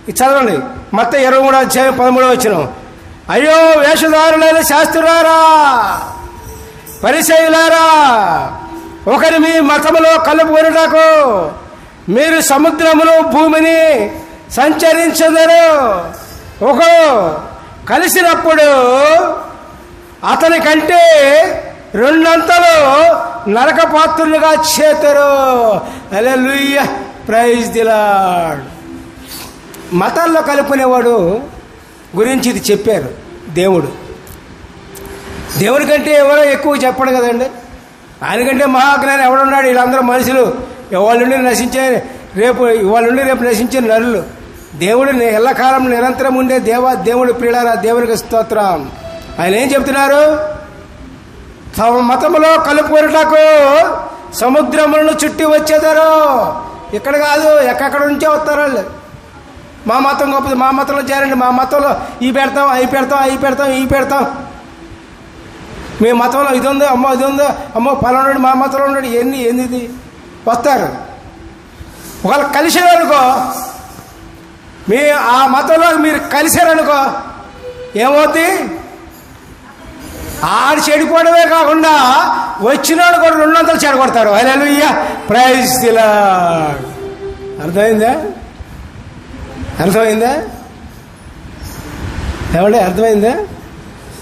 ఇది చదవండి, మత్తయి 23:13. అయ్యో వేషధారులైన శాస్త్రులారా, పరిసయ్యులారా, ఒకరి మీ మతములో కలుపుకొనుటకు మీరు సముద్రమును భూమిని సంచరించెదరు. ఒకడు కలిసినప్పుడు అతని కంటే 2 అంతలు నరకపాత్రులుగా చేతురు. హల్లెలూయా, ప్రైజ్ ది లార్డ్. మతాల్లో కలుపుకునేవాడు గురించి ఇది చెప్పారు దేవుడు. దేవుడి కంటే ఎవరో ఎక్కువ చెప్పడు కదండి. ఆయనకంటే మహాజ్ఞాని ఎవడున్నాడు? వీళ్ళందరూ మనుషులు, ఇవాళ నుండి నశించే రేపు నశించే నరులు. దేవుడు ఎల్లకాలం నిరంతరం ఉండే దేవుడు ప్రియులారా, దేవునికి స్తోత్రం. ఆయన ఏం చెప్తున్నారు? తమ మతములో కలుపుకొనుటకు సముద్రములను చుట్టి వచ్చేదారు. ఇక్కడ కాదు, ఎక్కడెక్కడ నుంచే వస్తారు వాళ్ళు. మా మతం గొప్పది, మా మతంలో చేరండి, మా మతంలో ఈ పెడతాం, అవి పెడతాం, అవి పెడతాం, ఇవి పెడతాం. మీ మతంలో ఇది ఉందో, అమ్మో ఇది ఉందో, అమ్మో పలానాడు మా మతంలో ఉన్నాడు, ఏంది ఇది వస్తారు. ఒకవేళ కలిసారనుకో, ఆ మతంలో మీరు కలిసారనుకో ఏమవుద్ది? ఆడు చెడిపోవడమే కాకుండా వచ్చినాడు కూడా 2 అంతలు చెడగొడతారు. హల్లెలూయా, ప్రైజ్ ది లార్డ్. అర్థమైందా? ఏమండి, అర్థమైందా?